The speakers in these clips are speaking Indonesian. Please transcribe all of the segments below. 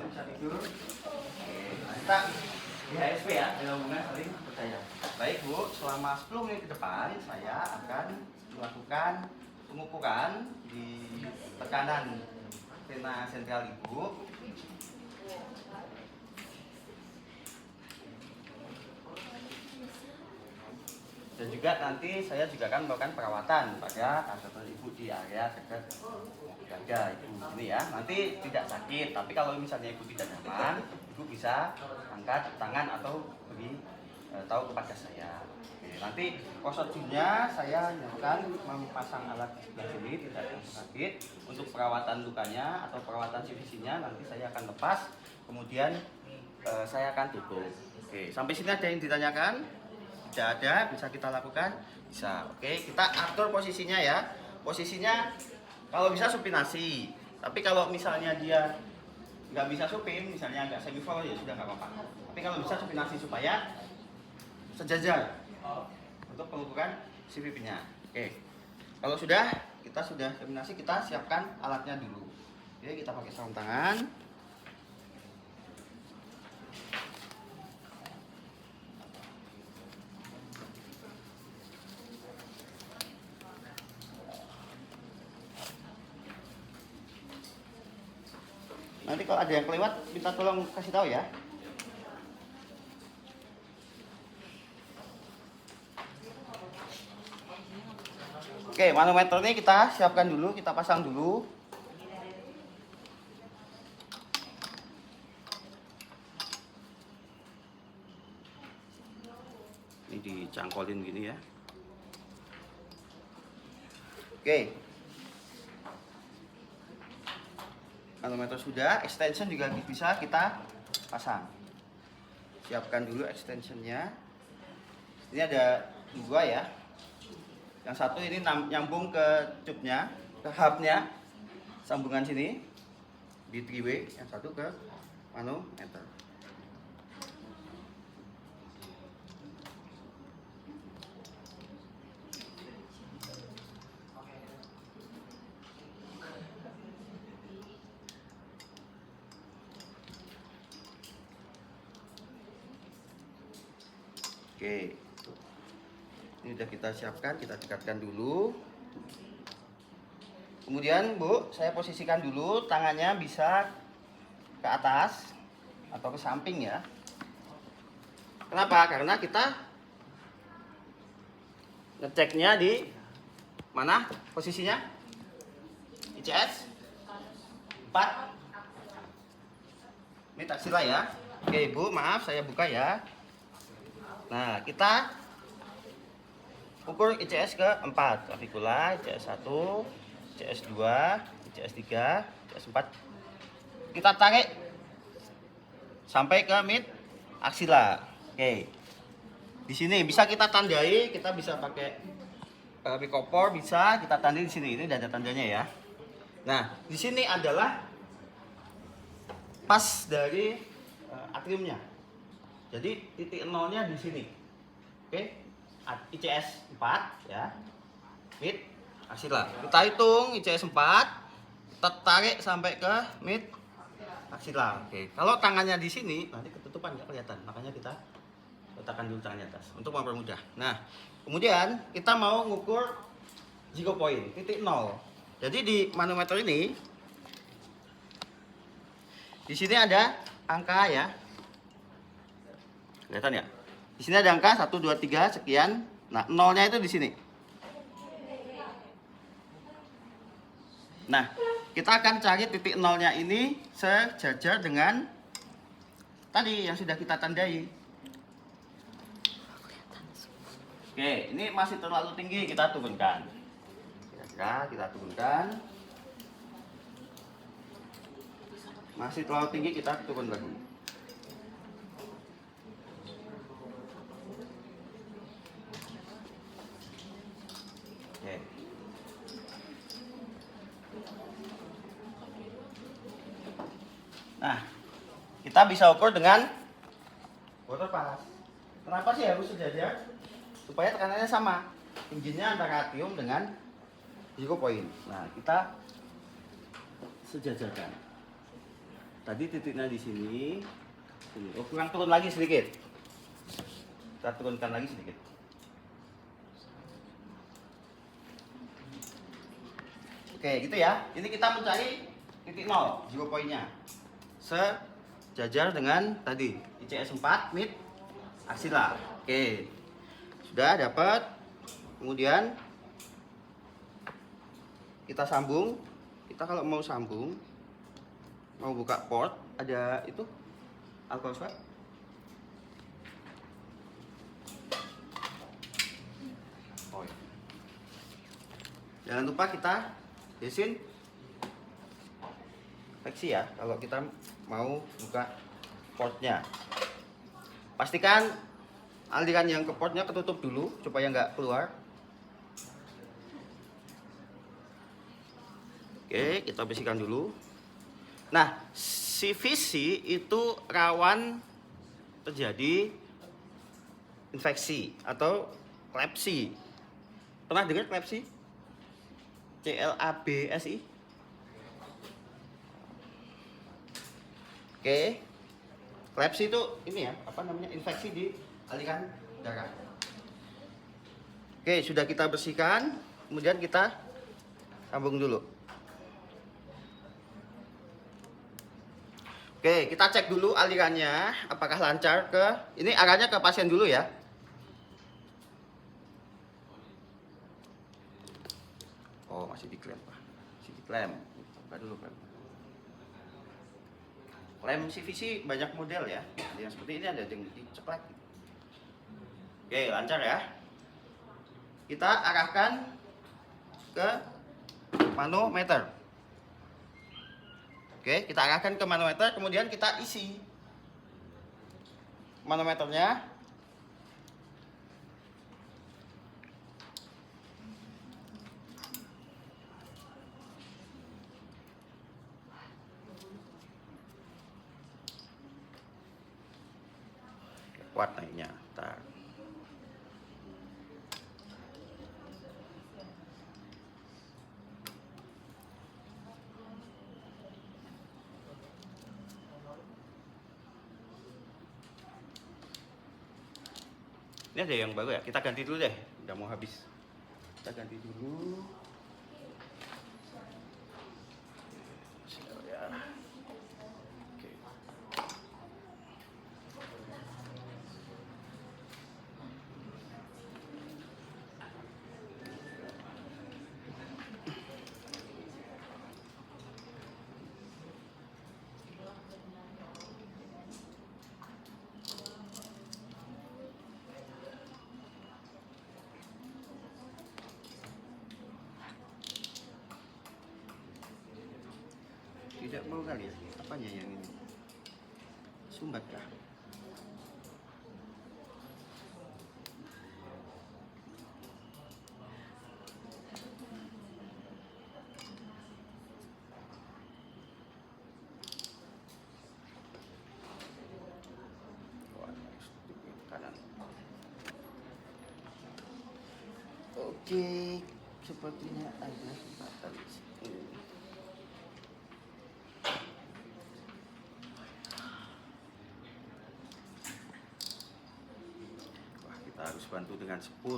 bisa tidur. Kita di HSP ya, dalam hubungan saling percaya. Baik Bu, selama 10 menit ke depan saya akan melakukan pengukuran di tekanan vena sentral Ibu. Dan juga nanti saya juga akan melakukan perawatan pada kateter Ibu di area dekat dada itu ini ya. Nanti tidak sakit, tapi kalau misalnya Ibu tidak nyaman, Ibu bisa angkat tangan atau beri tahu kepada saya. Oke, nanti prosedurnya saya nyatakan memasang alat di sebelah sini tidak sakit. Untuk perawatan lukanya atau perawatan CVC-nya nanti saya akan lepas, kemudian saya akan tutup. Oke, sampai sini ada yang ditanyakan? Tidak ada, bisa kita lakukan? Bisa. Oke, kita atur posisinya ya. Posisinya kalau bisa supinasi. Tapi kalau misalnya dia nggak bisa supin, misalnya agak semi fall ya sudah nggak apa-apa. Tapi kalau bisa supinasi supaya sejajar untuk pengukuran CVP-nya. Oke. Kalau kita sudah supinasi, kita siapkan alatnya dulu. Oke, kita pakai sarung tangan. Nanti kalau ada yang kelewat, minta tolong kasih tahu ya. Oke, manometer ini kita siapkan dulu, kita pasang dulu. Ini dicangkolin gini ya. Oke. Manometer sudah, extension juga bisa kita pasang. Siapkan dulu extensionnya. Ini ada dua ya. Yang satu ini nyambung ke tube-nya, ke hub-nya, sambungan sini di 3W. Yang satu ke manometer. Oke, ini sudah kita siapkan, kita dekatkan dulu. Kemudian Bu, saya posisikan dulu tangannya bisa ke atas atau ke samping ya. Kenapa? Karena kita ngeceknya di mana posisinya? ICS 4 ini taksila ya. Oke Bu, maaf saya buka ya. Nah, kita ukur ICS ke 4, clavicular, ICS 1, ICS 2, ICS 3, ICS 4. Kita tarik sampai ke mid aksila. Oke. Di sini bisa kita tandai, kita bisa pakai mikopor, bisa kita tandai di sini. Ini ada tandanya ya. Nah, di sini adalah pas dari atriumnya. Jadi titik nolnya di sini. Oke. ICS 4 ya. Mid aksila. Kita hitung ICS 4, kita tarik sampai ke mid aksila. Oke. Kalau tangannya di sini nanti ketutupan nggak kelihatan. Makanya kita letakkan dulu tangannya atas untuk mempermudah. Nah, kemudian kita mau ngukur 0 point, titik 0. Jadi di manometer ini di sini ada angka ya. Kelihatan ya? Di sini ada angka 1 2 3 sekian. Nah, nolnya itu di sini. Nah, kita akan cari titik nolnya ini sejajar dengan tadi yang sudah kita tandai. Oke, ini masih terlalu tinggi, kita turunkan. Kira-kira kita turunkan. Masih terlalu tinggi, kita turun lagi. Oke. Nah, kita bisa ukur dengan water pass. Kenapa sih harus sejajar? Supaya tekanannya sama. Tingginya antara atrium dengan 0 point. Nah, kita sejajarkan. Tadi titiknya di sini. Sini. Oh, kurang turun lagi sedikit. Kita turunkan lagi sedikit. Oke, gitu ya. Ini kita mencari titik 0, 0 poinnya. Sejajar dengan tadi ICS 4 mid aksila. Oke. Sudah dapat. Kemudian kita sambung. Kita kalau mau sambung, mau buka port, ada itu alkohol swab. Oh, iya. Jangan lupa kita desinfeksi ya kalau kita mau buka portnya. Pastikan aliran yang ke portnya ketutup dulu supaya nggak keluar. Oke, kita bersihkan dulu. Nah, CVC itu rawan terjadi infeksi atau klepsi. Pernah dengar klepsi? CLABSI. Oke. Klepsi itu ini ya, apa namanya? Infeksi di aliran darah. Oke, sudah kita bersihkan, kemudian kita sambung dulu. Oke, kita cek dulu alirannya apakah lancar ke ini arahnya ke pasien dulu ya. Oh, masih diklem, Pak. Masih diklem. Buka dulu, Pak. Klem CVC banyak model ya. Yang seperti ini ada yang diceklek. Oke, lancar ya. Kita arahkan ke manometer. Oke, kita arahkan ke manometer, kemudian kita isi manometernya. Kuat naiknya. Ntar. Ini ada yang baru ya, kita ganti dulu deh, udah mau habis. Kita ganti dulu. Oke. Tidak mau kali ya, apanya yang ini? Sumbat kah? Kanan. Oke, sepertinya ada kesempatan di sini. Wah, kita harus bantu dengan spool.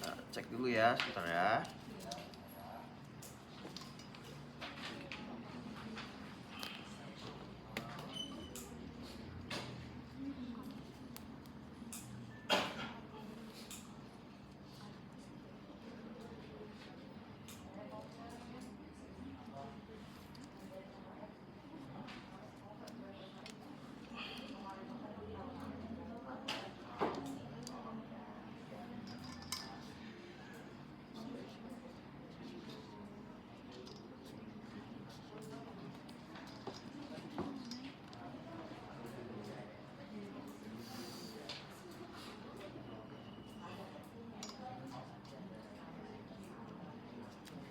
Nah, cek dulu ya, sebentar ya.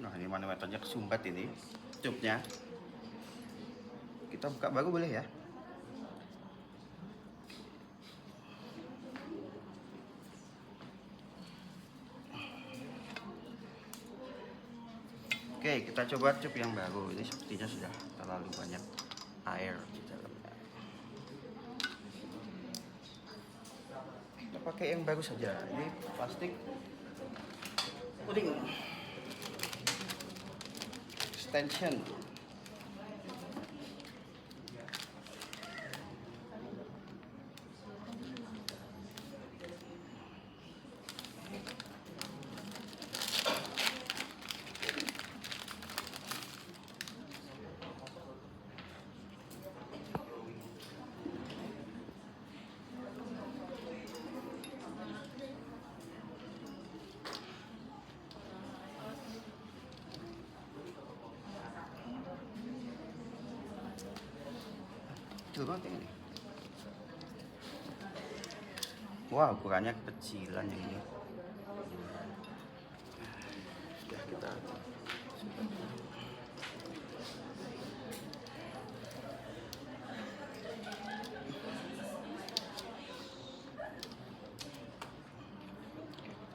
Nah, ini manometernya kesumbat ini, tube-nya. Kita buka baru boleh ya? Oke, kita coba cup yang baru. Ini sepertinya sudah terlalu banyak air di dalamnya. Kita pakai yang baru saja. Ini plastik puding extension. Kecil banget ini. Wah, ukurannya kecilan yang ini. Sudah kita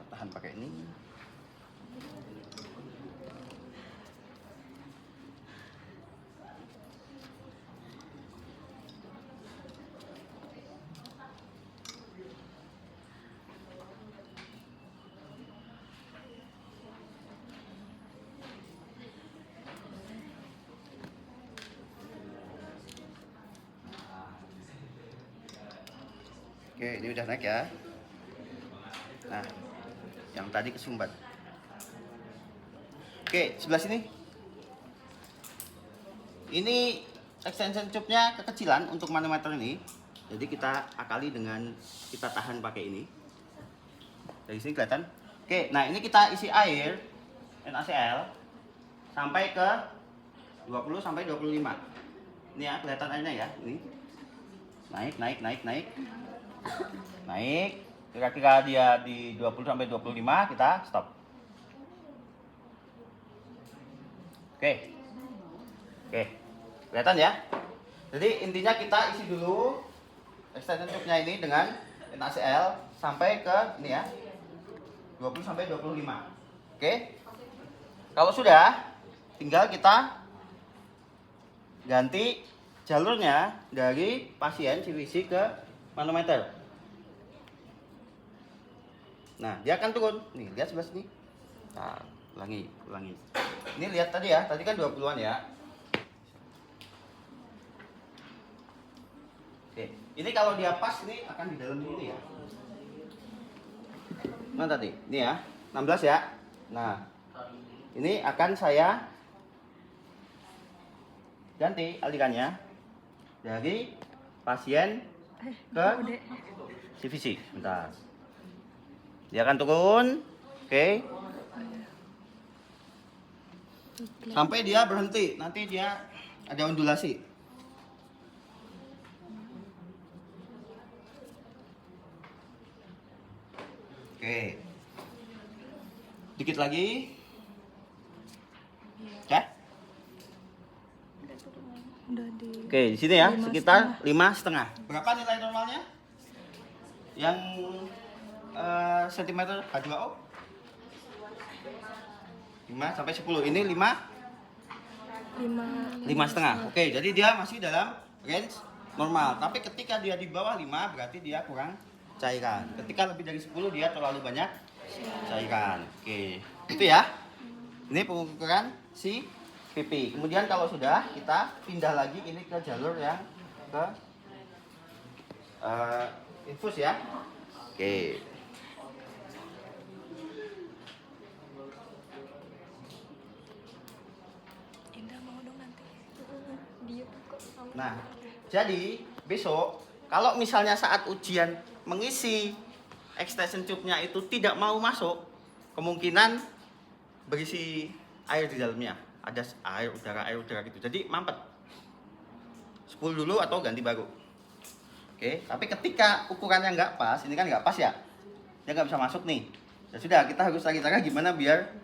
tahan pakai ini. Oke, ini udah naik ya. Nah, yang tadi kesumbat. Oke, sebelah sini. Ini extension tube-nya kekecilan untuk manometer ini. Jadi kita akali dengan kita tahan pakai ini. Dari sini kelihatan. Oke, nah ini kita isi air NaCl sampai ke 20 sampai 25. Ini ya, kelihatan airnya ya, ini. Naik. Naik, kira-kira dia di 20 sampai 25, kita stop. Oke, kelihatan ya. Jadi intinya kita isi dulu extension tube-nya ini dengan NaCl sampai ke ini ya, 20 sampai 25. Oke, kalau sudah, tinggal kita ganti jalurnya dari pasien CVC ke manometer. Nah, dia akan turun. Nih, lihat sebelah sini. Nah, ulangi. Ini lihat tadi ya, tadi kan 20-an ya. Oke, ini kalau dia pas ini akan di dalam ini ya. Mana tadi? Ini ya, 16 ya. Nah, ini akan saya ganti alirannya dari pasien ke CVC. Bentar. Dia akan turun, oke. Sampai dia berhenti, nanti dia ada ondulasi. Oke. Dikit lagi. Ya. Oke, di sini ya, sekitar 5,5. Berapa nilai normalnya? Yang sentimeter H2O? 5 sampai 10. Ini 5,5. Oke, jadi dia masih dalam range normal. Tapi ketika dia di bawah 5 berarti dia kurang cairan. Ketika lebih dari 10 dia terlalu banyak cairan. Oke, itu ya. Ini pengukuran si pipi. Kemudian kalau sudah, kita pindah lagi ini ke jalur yang ke infus ya. Oke. Nah, jadi besok kalau misalnya saat ujian mengisi extension tube-nya itu tidak mau masuk, kemungkinan berisi air di dalamnya. Ada air udara gitu. Jadi mampet. Spool dulu atau ganti baru. Oke, tapi ketika ukurannya nggak pas, ini kan nggak pas ya, dia nggak bisa masuk nih. Ya sudah, kita harus cari cara gimana biar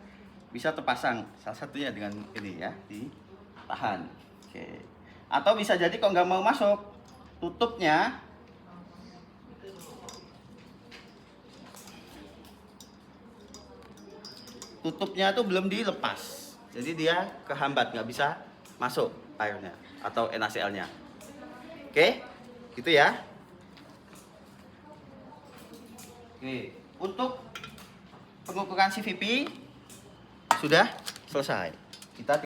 bisa terpasang. Salah satunya dengan ini ya, ditahan. Oke. Atau bisa jadi kalau nggak mau masuk, tutupnya tuh belum dilepas. Jadi dia kehambat, nggak bisa masuk airnya atau NaCl-nya. Oke, gitu ya. Oke, untuk pengukuran CVP sudah selesai. Kita